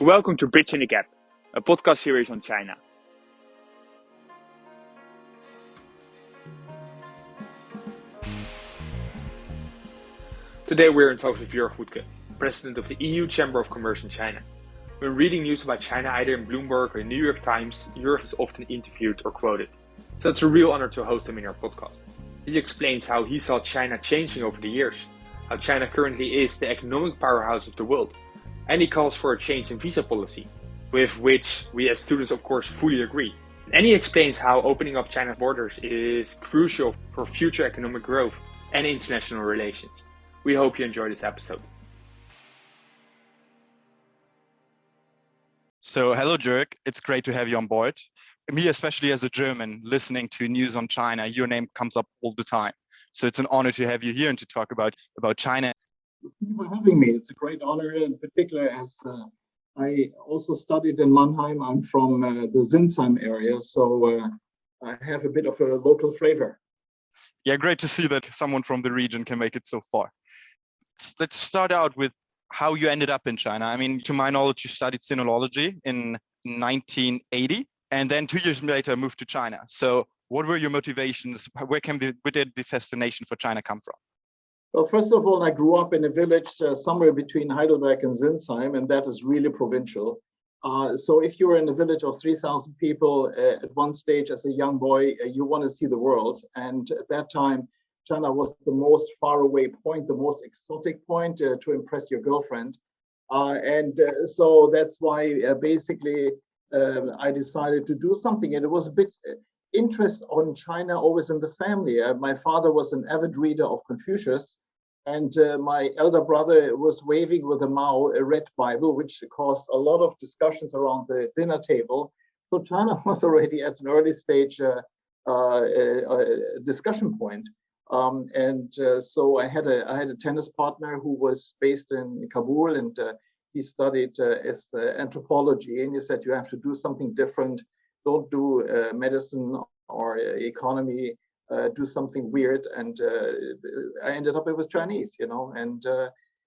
Welcome to Bridging the Gap, a podcast series on China. Today we're in talks with Jörg Wuttke, president of the EU Chamber of Commerce in China. When reading news about China either in Bloomberg or New York Times, Jörg is often interviewed or quoted. So it's a real honor to host him in our podcast. He explains how he saw China changing over the years, how China currently is the economic powerhouse of the world, and he calls for a change in visa policy, with which we as students of course fully agree. And he explains how opening up China's borders is crucial for future economic growth and international relations. We hope you enjoy this episode. So hello Jörg, it's great to have you on board. Me, especially as a German, listening to news on China, your name comes up all the time. So it's an honor to have you here and to talk about China. Thank you for having me. It's a great honor, in particular as I also studied in Mannheim. I'm from the Sinsheim area, so I have a bit of a local flavor. Yeah, great to see that someone from the region can make it so far. Let's start out with how you ended up in China. I mean, to my knowledge, you studied sinology in 1980, and then 2 years later moved to China. So what were your motivations? Where did the fascination for China come from? Well, first of all, I grew up in a village somewhere between Heidelberg and Sinsheim, and that is really provincial. So if you were in a village of 3,000 people at one stage as a young boy, you want to see the world. And at that time, China was the most faraway point, the most exotic point to impress your girlfriend. So that's why basically I decided to do something. And it was a bit interest on China always in the family. My father was an avid reader of Confucius, and my elder brother was waving with a Mao, a red Bible, which caused a lot of discussions around the dinner table. So China was already at an early stage discussion point. So I had a tennis partner who was based in Kabul, and he studied as anthropology, and he said, you have to do something different. Don't do medicine or economy, do something weird. And I ended up with Chinese, and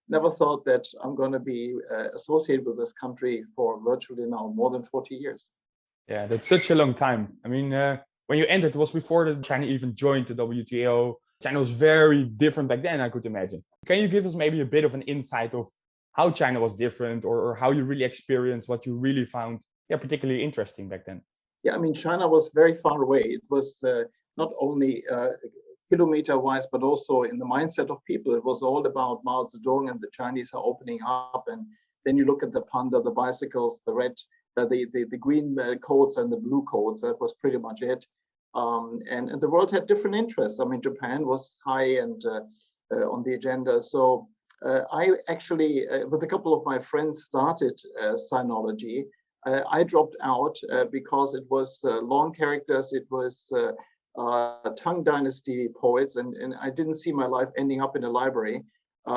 never thought that I'm going to be associated with this country for virtually now more than 40 years. Yeah, that's such a long time. I mean, when you entered, it was before that China even joined the WTO. China was very different back then, I could imagine. Can you give us maybe a bit of an insight of how China was different, or how you really experienced what you really found particularly interesting back then? Yeah, I mean, China was very far away. It was not only kilometer-wise, but also in the mindset of people. It was all about Mao Zedong, and the Chinese are opening up. And then you look at the panda, the bicycles, the red, the green coats and the blue coats. That was pretty much it. And the world had different interests. I mean, Japan was high and on the agenda. So I actually, with a couple of my friends, started sinology. I dropped out because it was long characters. It was Tang Dynasty poets, and I didn't see my life ending up in a library.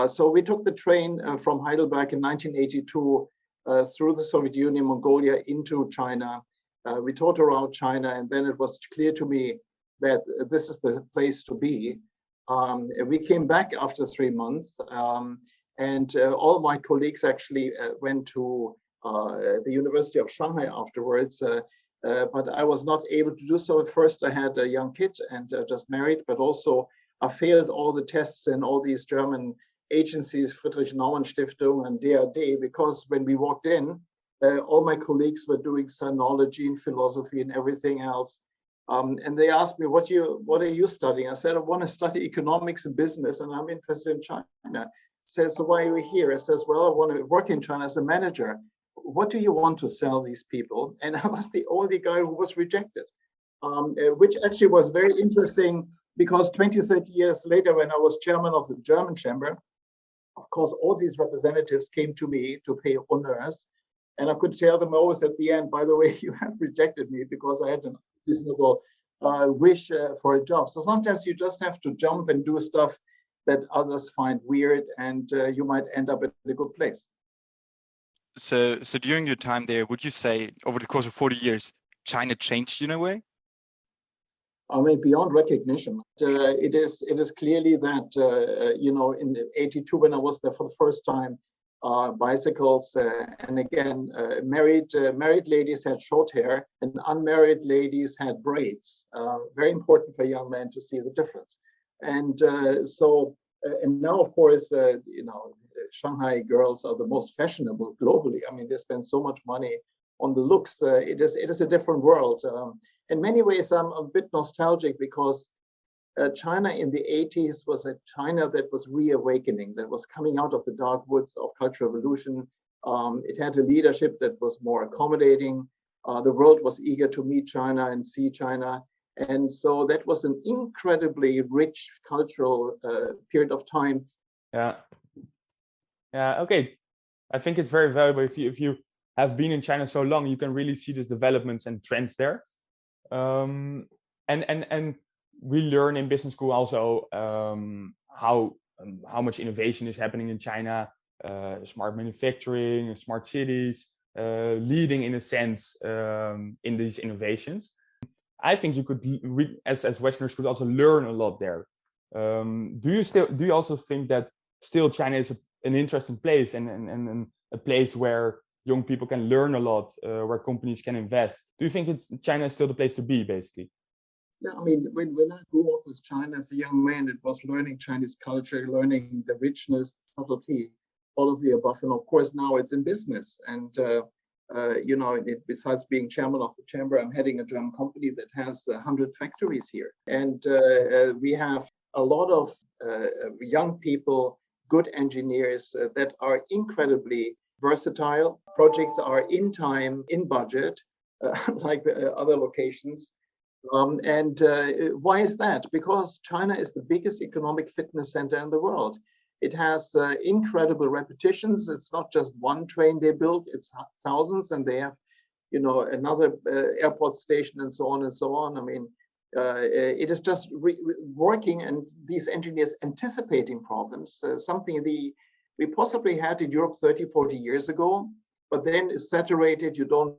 So we took the train from Heidelberg in 1982 through the Soviet Union, Mongolia, into China. We taught around China, and then it was clear to me that this is the place to be. We came back after 3 months, and all my colleagues actually went to the University of Shanghai afterwards, but I was not able to do so. At first, I had a young kid and just married, but also I failed all the tests in all these German agencies, Friedrich Naumann Stiftung and DAD, because when we walked in, all my colleagues were doing sinology and philosophy and everything else. And they asked me, what are you studying? I said, I want to study economics and business, and I'm interested in China. Says, so why are you here? I says, well, I want to work in China as a manager. What do you want to sell these people? And I was the only guy who was rejected, which actually was very interesting, because 20, 30 years later, when I was chairman of the German chamber, of course, all these representatives came to me to pay honors. And I could tell them always at the end, by the way, you have rejected me because I had an reasonable wish for a job. So sometimes you just have to jump and do stuff that others find weird, and you might end up at a good place. So during your time there, would you say over the course of 40 years, China changed in a way? I mean, beyond recognition, it is clearly that, in the 82, when I was there for the first time, bicycles, and again, married ladies had short hair, and unmarried ladies had braids. Very important for young men to see the difference. And and now, of course, Shanghai girls are the most fashionable globally. I mean, they spend so much money on the looks. It is a different world. In many ways, I'm a bit nostalgic because China in the 80s was a China that was reawakening, that was coming out of the dark woods of Cultural Revolution. It had a leadership that was more accommodating. The world was eager to meet China and see China. And so that was an incredibly rich cultural period of time. Yeah. Yeah. Okay. I think it's very valuable if you have been in China so long, you can really see these developments and trends there. And we learn in business school also how much innovation is happening in China, smart manufacturing, smart cities, leading in a sense in these innovations. I think you could, as Westerners, could also learn a lot there. Do you also think that still China is an interesting place and a place where young people can learn a lot, where companies can invest? Do you think China is still the place to be, basically? Yeah, I mean, when I grew up with China as a young man, it was learning Chinese culture, learning the richness, subtlety, all of the above. And of course, now it's in business. And, besides being chairman of the chamber, I'm heading a German company that has 100 factories here. And we have a lot of young people, good engineers that are incredibly versatile. Projects are in time, in budget, like other locations. Why is that? Because China is the biggest economic fitness center in the world. It has incredible repetitions. It's not just one train they built, it's thousands, and they have, another airport station and so on and so on. I mean, it is just working, and these engineers anticipating problems, something we possibly had in Europe 30, 40 years ago, but then it's saturated, you don't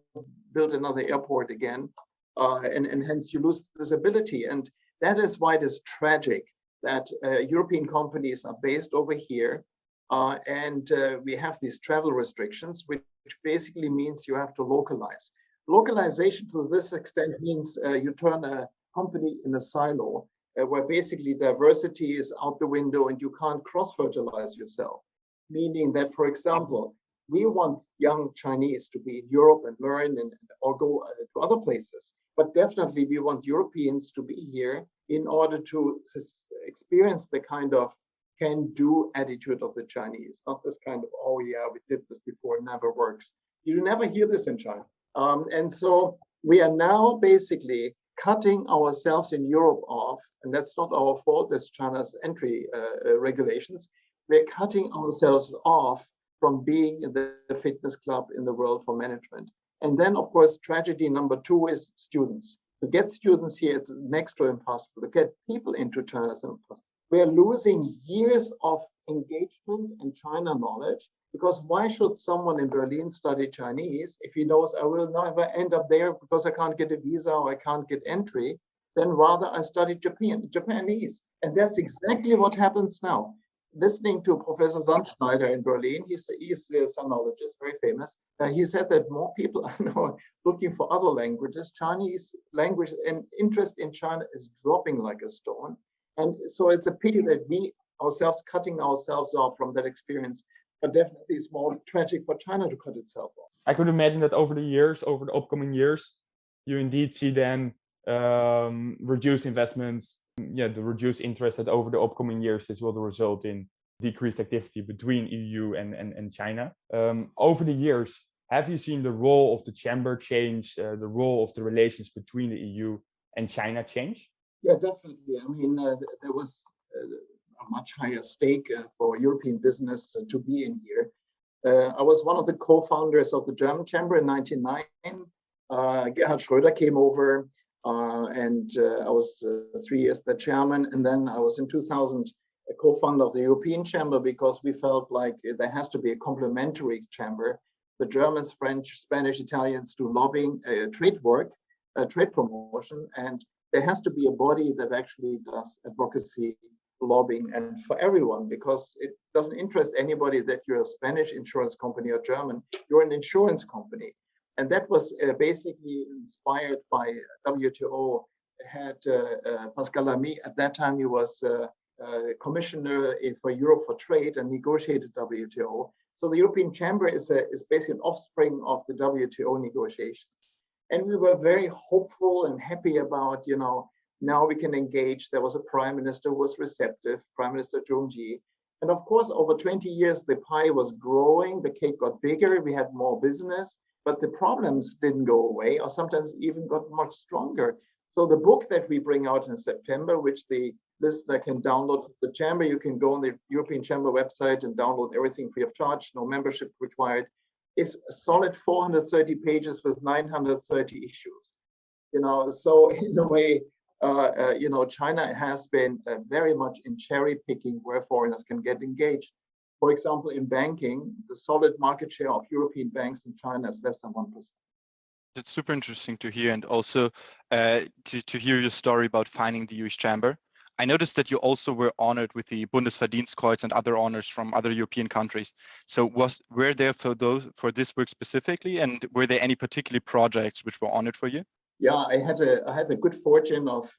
build another airport again. And hence you lose this ability. And that is why it is tragic that European companies are based over here. And we have these travel restrictions, which basically means you have to localize. Localization to this extent means you turn a company in a silo where basically diversity is out the window and you can't cross-fertilize yourself. Meaning that, for example, we want young Chinese to be in Europe and learn or go to other places. But definitely we want Europeans to be here in order to experience the kind of can-do attitude of the Chinese, not this kind of, oh yeah, we did this before, it never works. You never hear this in China. And so we are now basically cutting ourselves in Europe off, and that's not our fault, that's China's entry regulations. We're cutting ourselves off from being the fitness club in the world for management. And then, of course, tragedy number 2 is students. To get students here, it's next to impossible. To get people into China is impossible. We are losing years of engagement and China knowledge, because why should someone in Berlin study Chinese if he knows I will never end up there because I can't get a visa or I can't get entry? Then rather I study Japanese. And that's exactly what happens now. Listening to Professor Sandschneider in Berlin, he's a sinologist, very famous. He said that more people are now looking for other languages. Chinese language and interest in China is dropping like a stone. And so it's a pity that we ourselves cutting ourselves off from that experience, but definitely it's more tragic for China to cut itself off. I could imagine that over the upcoming years, you indeed see then reduced investments, the reduced interest, that over the upcoming years this will result in decreased activity between EU and China. Over the years, have you seen the role of the chamber change, the role of the relations between the EU and China change? Yeah, definitely. I mean, there was a much higher stake for European business to be in here. I was one of the co-founders of the German chamber in 1999. Gerhard Schröder came over. And I was 3 years the chairman, and then I was in 2000 a co-founder of the European Chamber, because we felt like there has to be a complementary chamber. The Germans, French, Spanish, Italians do lobbying, trade work, trade promotion, and there has to be a body that actually does advocacy, lobbying and for everyone, because it doesn't interest anybody that you're a Spanish insurance company or German, you're an insurance company. And that was basically inspired by WTO. Had Pascal Lamy, at that time he was commissioner for Europe for trade and negotiated WTO. So the European Chamber is basically an offspring of the WTO negotiations. And we were very hopeful and happy about, now we can engage. There was a prime minister who was receptive, Prime Minister Guanxi. And of course, over 20 years, the pie was growing, the cake got bigger, we had more business, but the problems didn't go away, or sometimes even got much stronger. So the book that we bring out in September, which the listener can download from the Chamber, you can go on the European Chamber website and download everything free of charge, no membership required, is a solid 430 pages with 930 issues. So in a way, China has been very much in cherry picking where foreigners can get engaged. For example, in banking, the solid market share of European banks in China is less than 1%. It's super interesting to hear, and also to hear your story about finding the US Chamber. I noticed that you also were honored with the Bundesverdienstkreuz and other honors from other European countries. So were there for this work specifically, and were there any particular projects which were honored for you? Yeah, I had the good fortune of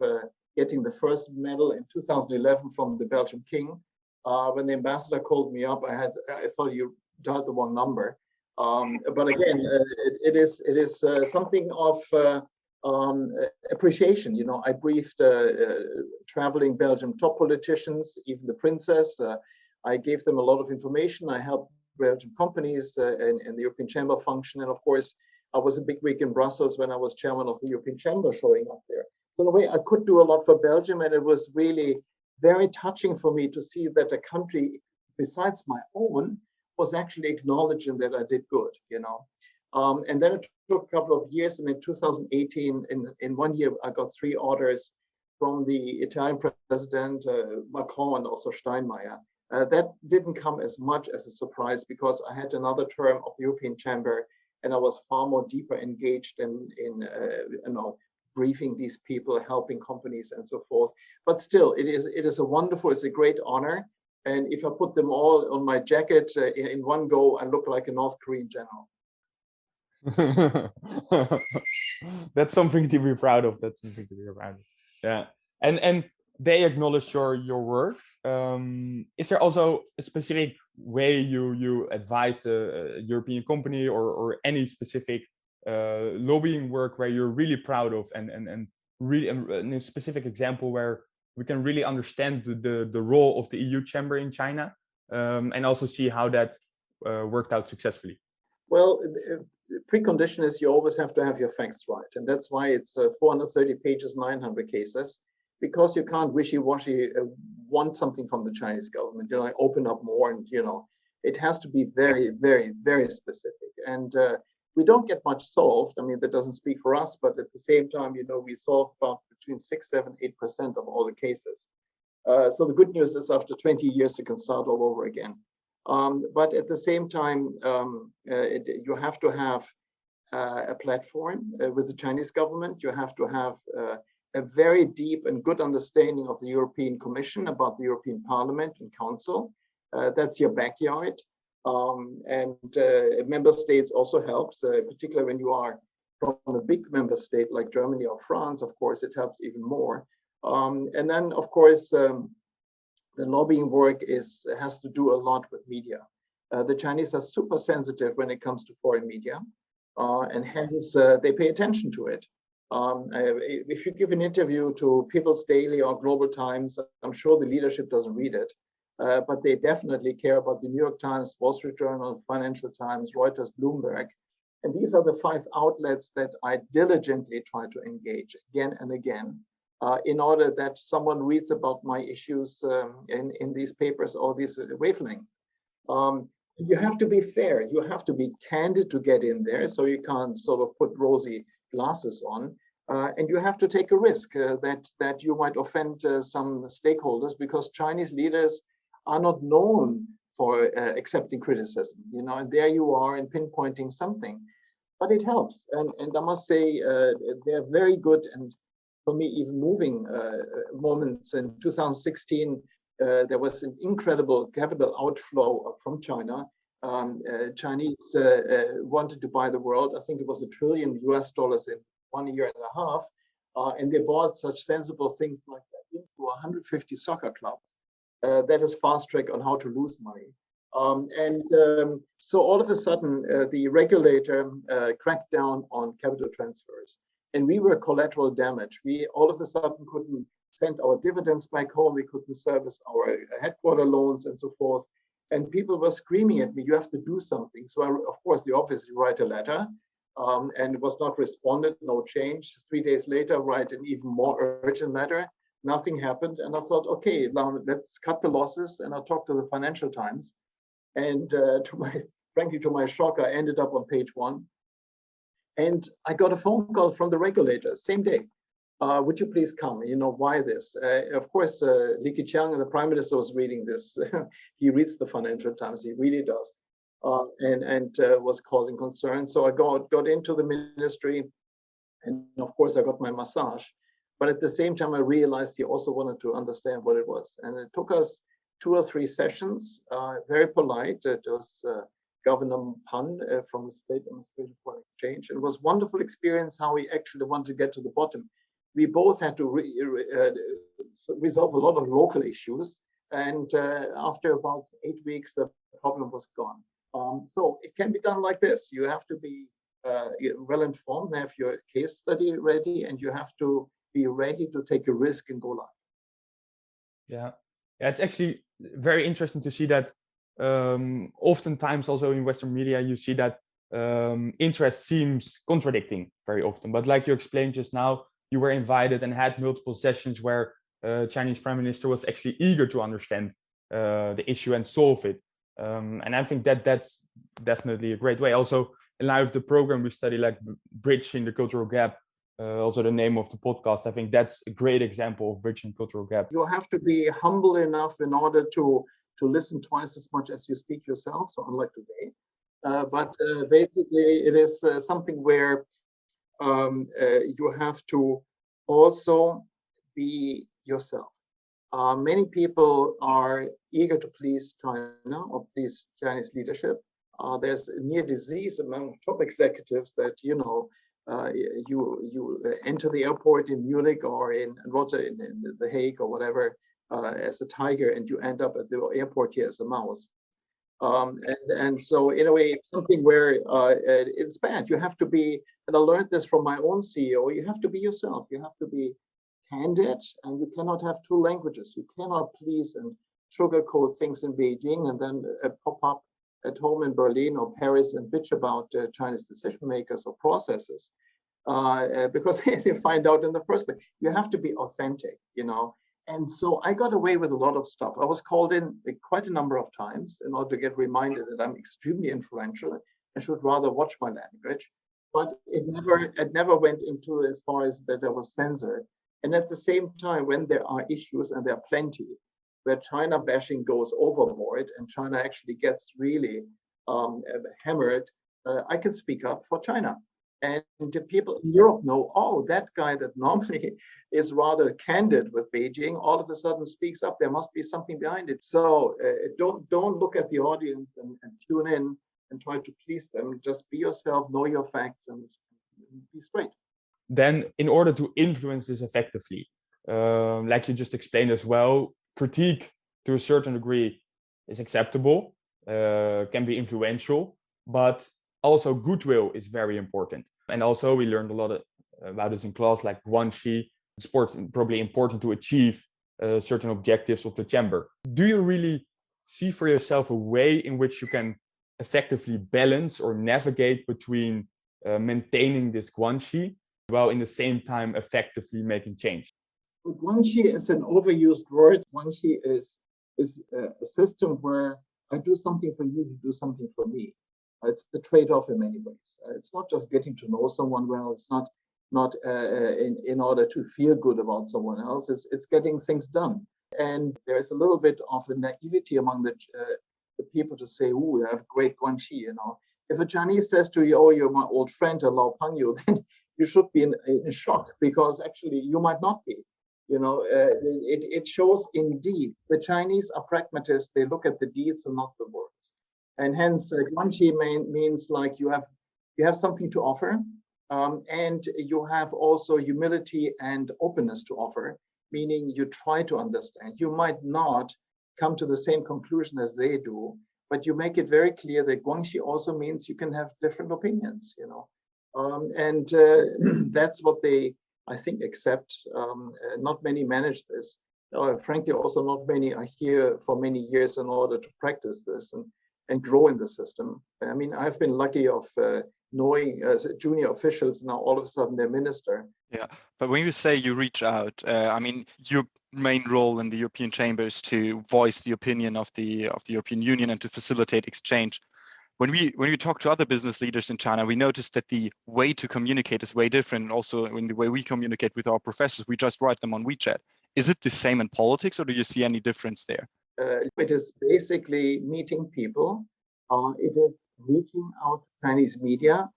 getting the first medal in 2011 from the Belgian king. When the ambassador called me up, I thought you dialed the wrong number. But again, it is something of appreciation. I briefed traveling Belgian top politicians, even the princess. I gave them a lot of information. I helped Belgian companies and the European Chamber function. And of course, I was a big week in Brussels when I was chairman of the European Chamber showing up there. So in a way, I could do a lot for Belgium, and it was really very touching for me to see that a country besides my own was actually acknowledging that I did good, And then it took a couple of years, and in 2018, in 1 year, I got 3 orders from the Italian president, Macron, and also Steinmeier. That didn't come as much as a surprise, because I had another term of the European Chamber, and I was far more deeper engaged in briefing these people, helping companies, and so forth. But still, it's a great honor. And if I put them all on my jacket in one go, I look like a North Korean general. That's something to be proud of. Yeah. And they acknowledge your work. Is there also a specific way you advise a European company or any specific lobbying work where you're really proud of, and really a specific example where we can really understand the role of the EU Chamber in China, and also see how that worked out successfully? Well, the precondition is you always have to have your facts right. And that's why it's 430 pages, 900 cases, because you can't wishy-washy want something from the Chinese government, open up more, and, it has to be very, very, very specific. And we don't get much solved. I mean, that doesn't speak for us, but at the same time, we solve about between 6, 7, 8% of all the cases. So the good news is after 20 years, you can start all over again. But at the same time, you have to have a platform with the Chinese government. You have to have a very deep and good understanding of the European Commission, about the European Parliament and Council. That's your backyard. And member states also helps, particularly when you are from a big member state like Germany or France. Of course, it helps even more. And then, of course, the lobbying work has to do a lot with media. The Chinese are super sensitive when it comes to foreign media, and hence they pay attention to it. If you give an interview to People's Daily or Global Times, I'm sure the leadership doesn't read it. But they definitely care about the New York Times, Wall Street Journal, Financial Times, Reuters, Bloomberg. And these are the 5 outlets that I diligently try to engage again and again, in order that someone reads about my issues in these papers or these wavelengths. You have to be fair. You have to be candid to get in there, so you can't sort of put rosy glasses on. And you have to take a risk that you might offend some stakeholders, because Chinese leaders are not known for accepting criticism, and there you are in pinpointing something, but it helps. And I must say, they're very good, and for me, even moving moments. In 2016, There was an incredible capital outflow from China. Chinese wanted to buy the world. I think it was $1 trillion in 1 year and a half. And they bought such sensible things like that into 150 soccer clubs. That is fast track on how to lose money. So all of a sudden, the regulator cracked down on capital transfers. And we were collateral damage. We all of a sudden couldn't send our dividends back home. We couldn't service our headquarter loans and so forth. And people were screaming at me, you have to do something. So of course, they obviously write a letter. And it was not responded, no change. 3 days later, write an even more urgent letter. Nothing happened. And I thought, okay, now let's cut the losses. And I talked to the Financial Times. And frankly, to my shock, I ended up on page 1. And I got a phone call from the regulator, same day. Would you please come? You know, why this? Of course, Li Keqiang, the Prime Minister, was reading this. He reads the Financial Times, he really does. And was causing concern. So I got into the ministry, and of course I got my massage. But at the same time, I realized he also wanted to understand what it was. And it took us 2 or 3 sessions, very polite. It was Governor Pan from the State Administration for Exchange. It was a wonderful experience how we actually wanted to get to the bottom. We both had to resolve a lot of local issues. And after about 8 weeks, the problem was gone. So it can be done like this. You have to be well informed, have your case study ready, and you have to be ready to take a risk and go live. Yeah, it's actually very interesting to see that oftentimes also in Western media, you see that interest seems contradicting very often. But like you explained just now, you were invited and had multiple sessions where Chinese Prime Minister was actually eager to understand the issue and solve it. And I think that's definitely a great way. Also, in line with the program we study, like Bridging the Cultural Gap, also the name of the podcast, I think that's a great example of bridging cultural gap. You have to be humble enough in order to listen twice as much as you speak yourself, so unlike today. But basically, it is something where you have to also be yourself. Many people are eager to please China or please Chinese leadership. There's a near disease among top executives that, you know, you enter the airport in Munich or in Rotterdam, in The Hague or whatever, as a tiger, and you end up at the airport here as a mouse. And so in a way, it's something where it's bad. You have to be, and I learned this from my own CEO, you have to be yourself. You have to be candid, and you cannot have 2 languages. You cannot please and sugarcoat things in Beijing and then pop up at home in Berlin or Paris and bitch about Chinese decision makers or processes, because they find out in the first place. You have to be authentic, you know. And so I got away with a lot of stuff. I was called in quite a number of times in order to get reminded that I'm extremely influential and should rather watch my language. But it never went into as far as that I was censored. And at the same time, when there are issues, and there are plenty, where China bashing goes overboard and China actually gets really hammered, I can speak up for China. And the people in Europe know, oh, that guy that normally is rather candid with Beijing, all of a sudden speaks up. There must be something behind it. So don't look at the audience and tune in and try to please them. Just be yourself, know your facts, and be straight. Then in order to influence this effectively, like you just explained as well, critique to a certain degree is acceptable, can be influential, but also goodwill is very important. And also we learned a lot about this in class, like Guanxi. It's probably important to achieve certain objectives of the chamber. Do you really see for yourself a way in which you can effectively balance or navigate between maintaining this Guanxi while in the same time effectively making change? Guanxi is an overused word. Guanxi is a system where I do something for you, you do something for me. It's the trade-off in many ways. It's not just getting to know someone well. It's not in order to feel good about someone else. It's getting things done. And there's a little bit of a naivety among the people to say, "Oh, you have great Guanxi." You know, if a Chinese says to you, "Oh, you're my old friend, I love you," then you should be in shock, because actually you might not be. It shows indeed the Chinese are pragmatists. They look at the deeds and not the words. And hence, Guanxi means like you have something to offer, and you have also humility and openness to offer, meaning you try to understand. You might not come to the same conclusion as they do, but you make it very clear that Guanxi also means you can have different opinions, and that's what they, I think, accept. Not many manage this. Frankly, also not many are here for many years in order to practice this and grow in the system. I mean, I've been lucky of knowing junior officials. Now all of a sudden they're minister. Yeah, but when you say you reach out, I mean, your main role in the European Chamber is to voice the opinion of the European Union and to facilitate exchange. When we talk to other business leaders in China, we notice that the way to communicate is way different. Also, in the way we communicate with our professors, we just write them on WeChat. Is it the same in politics, or do you see any difference there? It is basically meeting people. It is reaching out to Chinese media,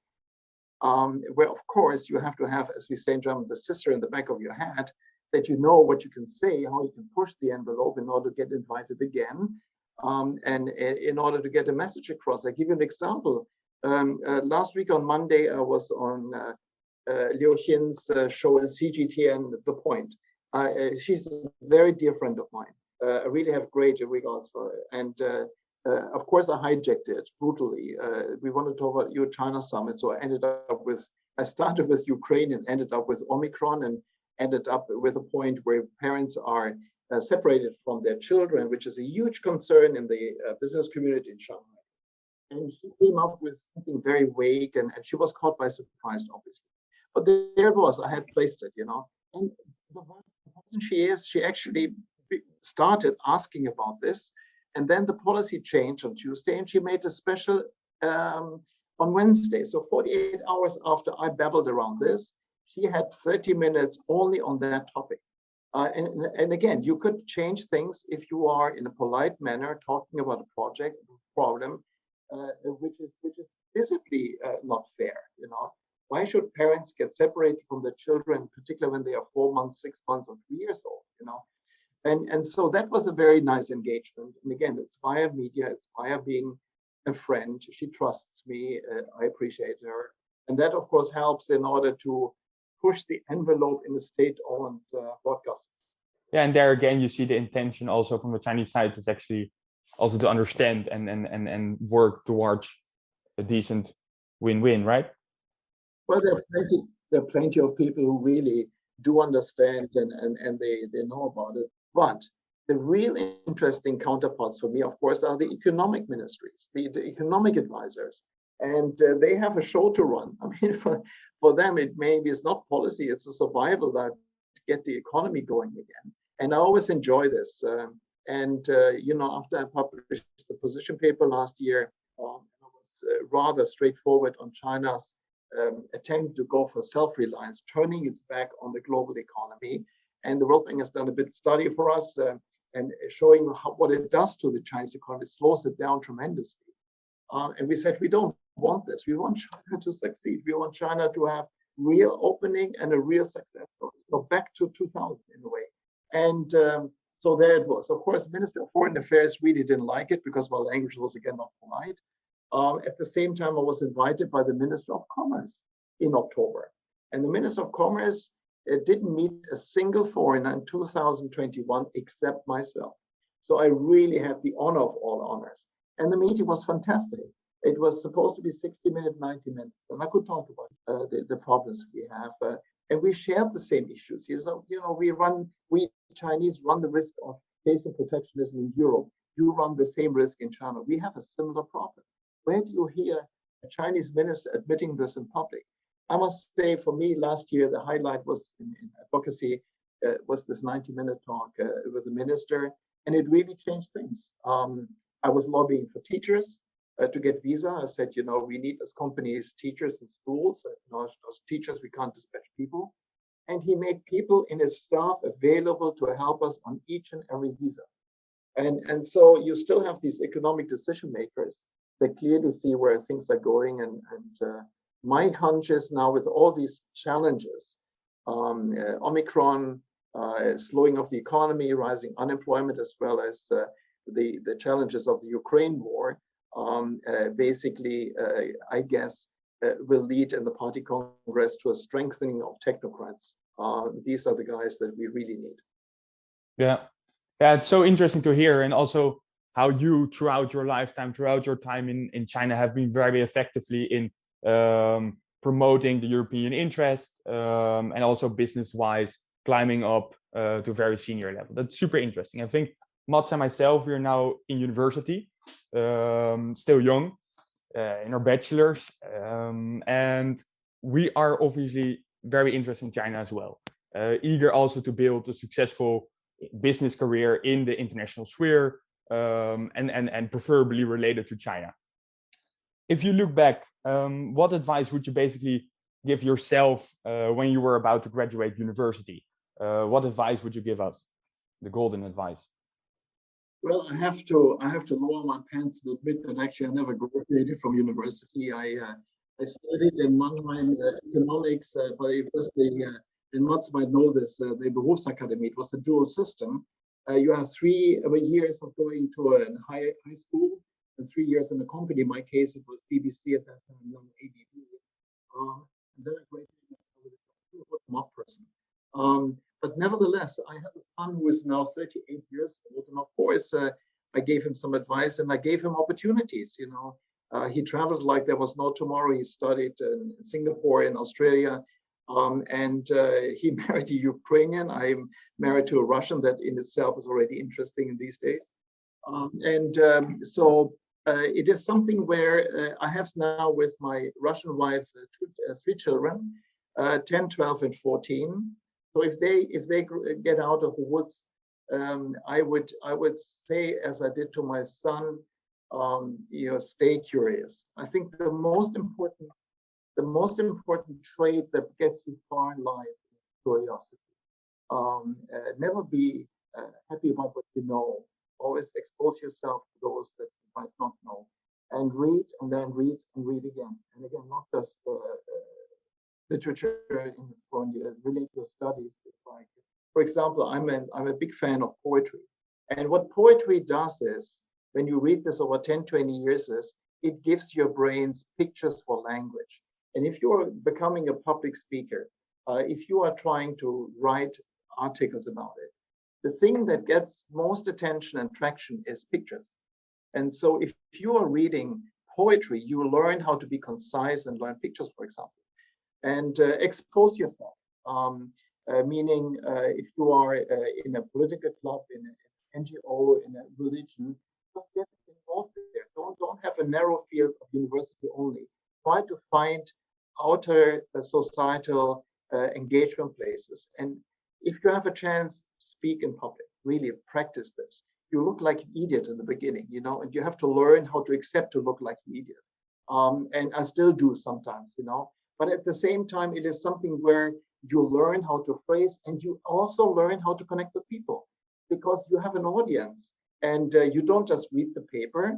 where of course you have to have, as we say in German, the sister in the back of your head, that you know what you can say, how you can push the envelope in order to get invited again, and in order to get a message across. I give you an example. Last week on Monday, I was on Liu Xin's show in CGTN, The Point. She's a very dear friend of mine. I really have great regards for her. And of course, I hijacked it brutally. We want to talk about EU-China summit. So I started with Ukraine and ended up with Omicron and ended up with a point where parents are separated from their children, which is a huge concern in the business community in Shanghai. And she came up with something very vague, and she was caught by surprise, obviously. But there it was, I had placed it, And the person she is, she actually started asking about this. And then the policy changed on Tuesday, and she made a special on Wednesday. So 48 hours after I babbled around this, she had 30 minutes only on that topic. And again, you could change things if you are in a polite manner talking about a project, problem, which is visibly not fair. Why should parents get separated from their children, particularly when they are 4 months, 6 months, or 3 years old? And so that was a very nice engagement. And again, it's via media, it's via being a friend. She trusts me. I appreciate her. And that, of course, helps in order to push the envelope in the state-owned broadcasters. Yeah, and there again, you see the intention also from the Chinese side is actually also to understand and work towards a decent win-win, right? Well, there are plenty of people who really do understand and they know about it. But the real interesting counterparts for me, of course, are the economic ministries, the economic advisors. And they have a show to run. I mean, for them, it maybe it's not policy, it's a survival that to get the economy going again. And I always enjoy this. After I published the position paper last year, I was rather straightforward on China's attempt to go for self-reliance, turning its back on the global economy. And the World Bank has done a bit of study for us and showing what it does to the Chinese economy. It slows it down tremendously. And we said, we don't want this. We want China to succeed. We want China to have real opening and a real success story. So back to 2000 in a way. And so there it was. Of course, the Minister of Foreign Affairs really didn't like it because my language was again not polite. At the same time, I was invited by the Minister of Commerce in October. And the Minister of Commerce didn't meet a single foreigner in 2021 except myself. So I really had the honor of all honors. And the meeting was fantastic. It was supposed to be 60 minutes, 90 minutes. And I could talk about the problems we have. And we shared the same issues. So, we Chinese run the risk of facing protectionism in Europe. You run the same risk in China. We have a similar problem. Where do you hear a Chinese minister admitting this in public? I must say, for me, last year, the highlight was in advocacy, was this 90-minute talk with the minister, and it really changed things. I was lobbying for teachers to get visa. I said, we need as companies, teachers in schools, as teachers, we can't dispatch people. And he made people in his staff available to help us on each and every visa. And so you still have these economic decision makers that clearly see where things are going. And my hunch is now with all these challenges, Omicron, slowing of the economy, rising unemployment, as well as the challenges of the Ukraine war, basically, I guess, will lead in the party congress to a strengthening of technocrats. These are the guys that we really need. Yeah, it's so interesting to hear, and also how you, throughout your lifetime, throughout your time in China, have been very effectively in promoting the European interest, and also business-wise climbing up to very senior level. That's super interesting. I think Mats and myself, we're now in university, still young, in our bachelors, and we are obviously very interested in China as well. Eager also to build a successful business career in the international sphere, and preferably related to China. If you look back, what advice would you basically give yourself when you were about to graduate university? What advice would you give us? The golden advice. Well, I have to lower my pants and admit that actually I never graduated from university. I studied in Mannheim economics, but it was and Mats might know this, the Berufsakademie. It was a dual system. You have 3 years of going to a high school and 3 years in a company. In my case, it was BBC at that time, now ABB. And then I graduated as a bottom-up person. But nevertheless, I have a son who is now 38 years old, and of course, I gave him some advice and I gave him opportunities. You know, he traveled like there was no tomorrow. He studied in Singapore, in Australia, and he married a Ukrainian. I'm married to a Russian. That in itself is already interesting in these days. So it is something where I have now with my Russian wife 3 children, 10, 12, and 14. So if they get out of the woods, I would say, as I did to my son, you know, stay curious. I think the most important trait that gets you far in life is curiosity. Never be happy about what you know. Always expose yourself to those that you might not know, and read, and then read, and read again, and again, not just literature related to studies. It's like, for example, I'm a big fan of poetry, and what poetry does is, when you read this over 10, 20 years, is it gives your brains pictures for language. And if you're becoming a public speaker, if you are trying to write articles about it, the thing that gets most attention and traction is pictures. And so if you are reading poetry, you learn how to be concise and learn pictures, for example. And expose yourself, meaning if you are in a political club, in an NGO, in a religion, just get involved there. Don't have a narrow field of university only. Try to find outer societal engagement places. And if you have a chance, speak in public. Really practice this. You look like an idiot in the beginning, you know, and you have to learn how to accept to look like an idiot. And I still do sometimes, you know. But at the same time, it is something where you learn how to phrase, and you also learn how to connect with people, because you have an audience, and you don't just read the paper.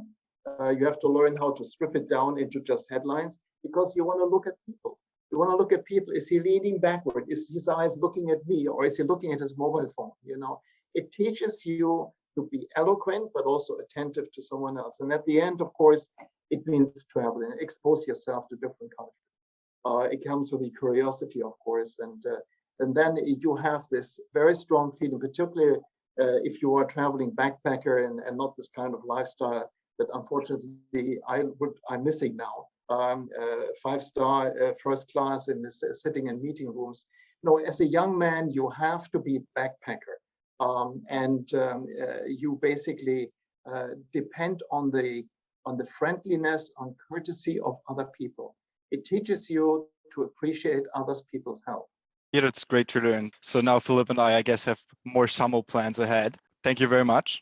You have to learn how to strip it down into just headlines, because you want to look at people. You want to look at people. Is he leaning backward? Is his eyes looking at me, or is he looking at his mobile phone? You know, it teaches you to be eloquent, but also attentive to someone else. And at the end, of course, it means travel and expose yourself to different cultures. It comes with the curiosity, of course, and then you have this very strong feeling, particularly if you are traveling backpacker and not this kind of lifestyle that unfortunately I'm missing now. 5-star first class in this, sitting in meeting rooms. No, as a young man, you have to be backpacker, and you basically depend on the friendliness, on courtesy of other people. It teaches you to appreciate others people's help. Yeah, that's great to learn. So now Philip and I guess, have more summer plans ahead. Thank you very much.